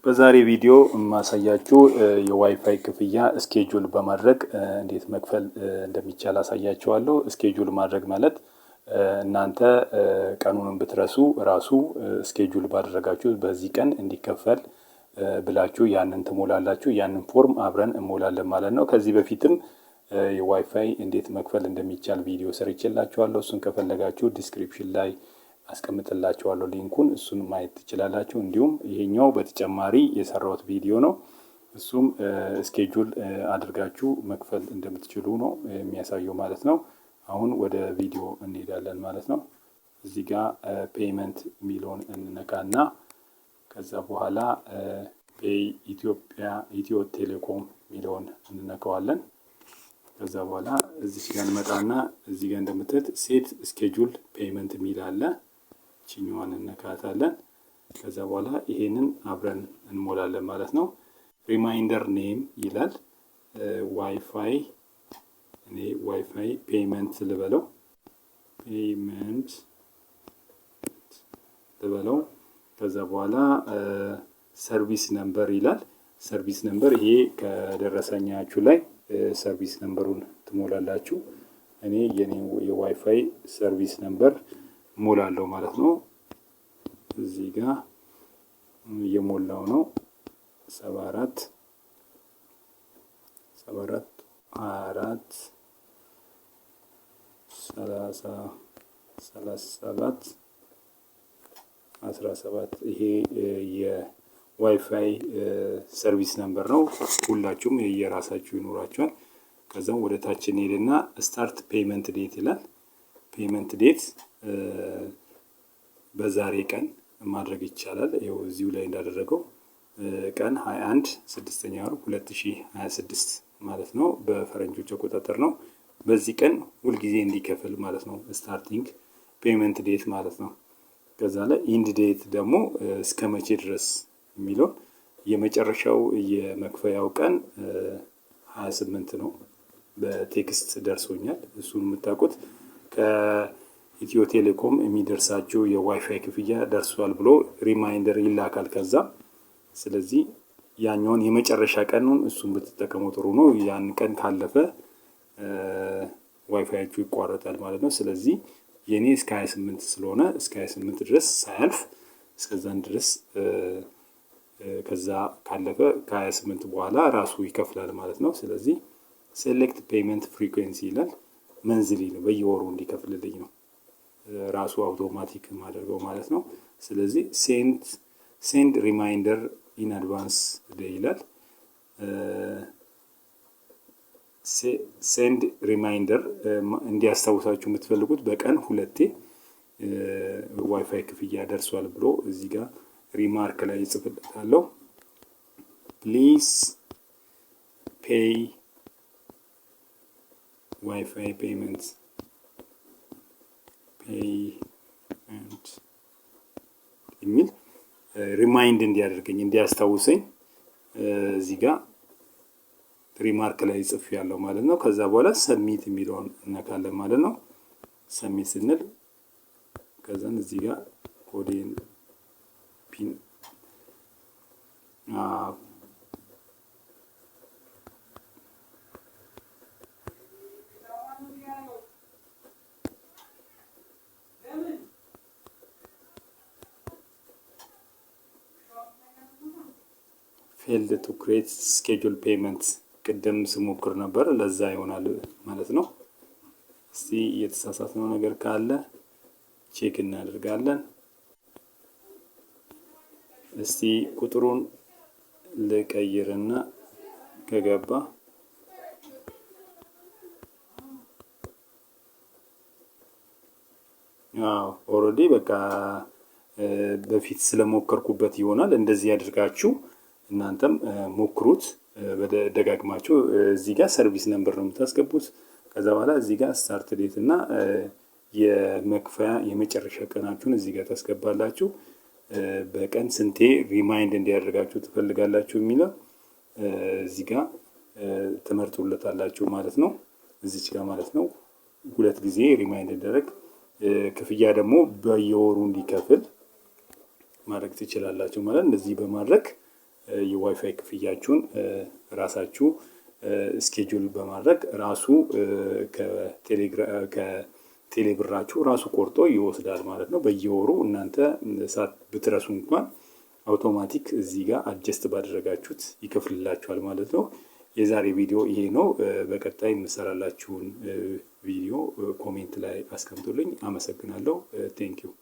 በዛሬ ቪዲዮ የማሳያችሁ የዋይፋይ ክፍያ ስኬጁል በማድረግ እንዴት መክፈል እንደሚቻል አሳያችኋለሁ። ስኬጁል ማድረግ ማለት እናንተ ቀኑን ብትረሱ ራሱ ስኬጁል ባደረጋችሁ በዚህ ቀን እንዲከፈል ብላችሁ ያንን ትሞላላችሁ። ያንን ፎርም አብረን እንሞላለን ማለት ነው። ከዚህ በፊትም የዋይፋይ እንዴት መክፈል እንደሚቻል ቪዲዮ ሰርቼላችኋለሁ። እሱን ከፈለጋችሁ ዲስክሪፕሽን ላይ አስቀምጥላችኋለሁ ሊንኩን፣ እሱን ማየት ትችላላችሁ። እንዲሁም ይሄኛው በተጨማሪ የሰራሁት ቪዲዮ ነው። እሱም ስኬጁል አድርጋችሁ መክፈል እንደምትችሉ ነው የሚያሳየው ማለት ነው። አሁን ወደ ቪዲዮ እንሄዳለን ማለት ነው። እዚህ ጋር ፔይመንት የሚለውን እንነካና ከዛ በኋላ ፔይ ኢትዮ ቴሌኮም የሚለውን እንነካዋለን። ከዛ በኋላ እዚህ ጋር እንመጣና እዚህ ጋር እንደምትት ሴት ስኬጁል ፔይመንት የሚል አለ። ቺኛዋን እንነካታለን። ከዛ በኋላ ይሄንን አብረን እንሞላለን ማለት ነው። ሪማይንደር ኔም ይላል። ዋይፋይ እኔ ዋይፋይ ፔይመንት ልበለው፣ ፔይመንት ልበለው። ከዛ በኋላ ሰርቪስ ነምበር ይላል። ሰርቪስ ነምበር ይሄ ከደረሰኛችሁ ላይ ሰርቪስ ነምበሩን ትሞላላችሁ። እኔ የኔ የዋይፋይ ሰርቪስ ነምበር ሞላለሁ ማለት ነው። እዚህ ጋር እየሞላው ነው 74 24 30 37 17 ይሄ የዋይፋይ ሰርቪስ ነምበር ነው። ሁላችሁም የየራሳችሁ ይኖራችኋል። ከዛም ወደ ታች እንሄድና ስታርት ፔይመንት ዴት ይላል። ፔይመንት ዴት በዛሬ ቀን ማድረግ ይቻላል። ይኸው እዚሁ ላይ እንዳደረገው ቀን 21/6/2026 ማለት ነው። በፈረንጆች አቆጣጠር ነው። በዚህ ቀን ሁልጊዜ እንዲከፍል ማለት ነው። ስታርቲንግ ፔይመንት ዴት ማለት ነው። ከዛ ላይ ኢንድ ዴት ደግሞ እስከ መቼ ድረስ የሚለው የመጨረሻው የመክፈያው ቀን 28 ነው። በቴክስት ደርሶኛል። እሱን የምታውቁት ከኢትዮ ቴሌኮም የሚደርሳችሁ የዋይፋይ ክፍያ ደርሷል ብሎ ሪማይንደር ይላካል ከዛ። ስለዚህ ያኛውን የመጨረሻ ቀኑን እሱን ብትጠቀሙ ጥሩ ነው። ያን ቀን ካለፈ ዋይፋያችሁ ይቋረጣል ማለት ነው። ስለዚህ የኔ እስከ 28 ስለሆነ እስከ 28 ድረስ ሳያልፍ እስከዛን ድረስ ከዛ ካለፈ ከ28 በኋላ ራሱ ይከፍላል ማለት ነው። ስለዚህ ሴሌክት ፔይመንት ፍሪኩዌንሲ ይላል። መንዝሊ ነው፣ በየወሩ እንዲከፍልልኝ ነው ራሱ አውቶማቲክ ማድረገው ማለት ነው። ስለዚህ ሴንድ ሪማይንደር ኢን አድቫንስ ይላል። ሴንድ ሪማይንደር እንዲያስታውሳችሁ የምትፈልጉት በቀን 2 ዋይፋይ ክፍያ ደርሷል ብሎ እዚህ ጋር ሪማርክ ላይ ይጽፍልታለሁ። ፕሊዝ ፔይ ዋይፋይ ፔይመንት የሚል ሪማይንድ እንዲያደርገኝ እንዲያስታውሰኝ እዚህ ጋር ሪማርክ ላይ ጽፍ ያለው ማለት ነው። ከዛ በኋላ ሰሚት የሚለውን እነካለን ማለት ነው። ሰሚት ስንል ከዛን እዚህ ጋር ኮዴን ፒን ፌልድ ቱ ክሬት ስኬጁል ፔይመንት ቅድም ስሞክር ነበር፣ ለዛ ይሆናል ማለት ነው። እስቲ የተሳሳትነው ነገር ካለ ቼክ እናደርጋለን። እስቲ ቁጥሩን ልቀይርና ከገባ ኦልሬዲ በቃ በፊት ስለሞከርኩበት ይሆናል። እንደዚህ ያድርጋችሁ እናንተም ሞክሩት ደጋግማችሁ። እዚህ ጋር ሰርቪስ ነምበር ነው የምታስገቡት። ከዛ በኋላ እዚህ ጋር ስታርት ዴት እና የመክፈያ የመጨረሻ ቀናችሁን እዚህ ጋር ታስገባላችሁ። በቀን ስንቴ ሪማይንድ እንዲያደርጋችሁ ትፈልጋላችሁ የሚለው እዚህ ጋር ትመርጡለታላችሁ ማለት ነው። እዚች ጋር ማለት ነው 2 ጊዜ ሪማይንድ እንዲያደርግ፣ ክፍያ ደግሞ በየወሩ እንዲከፍል ማድረግ ትችላላችሁ ማለት እንደዚህ በማድረግ የዋይፋይ ክፍያችሁን ራሳችሁ ስኬጁል በማድረግ ራሱ ከቴሌብራችሁ ራሱ ቆርጦ ይወስዳል ማለት ነው። በየወሩ እናንተ ሰዓት ብትረሱ እንኳን አውቶማቲክ እዚህ ጋር አጀስት ባደረጋችሁት ይከፍልላችኋል ማለት ነው። የዛሬ ቪዲዮ ይሄ ነው። በቀጣይ የምሰራላችሁን ቪዲዮ ኮሜንት ላይ አስቀምጡልኝ። አመሰግናለሁ። ቴንኪው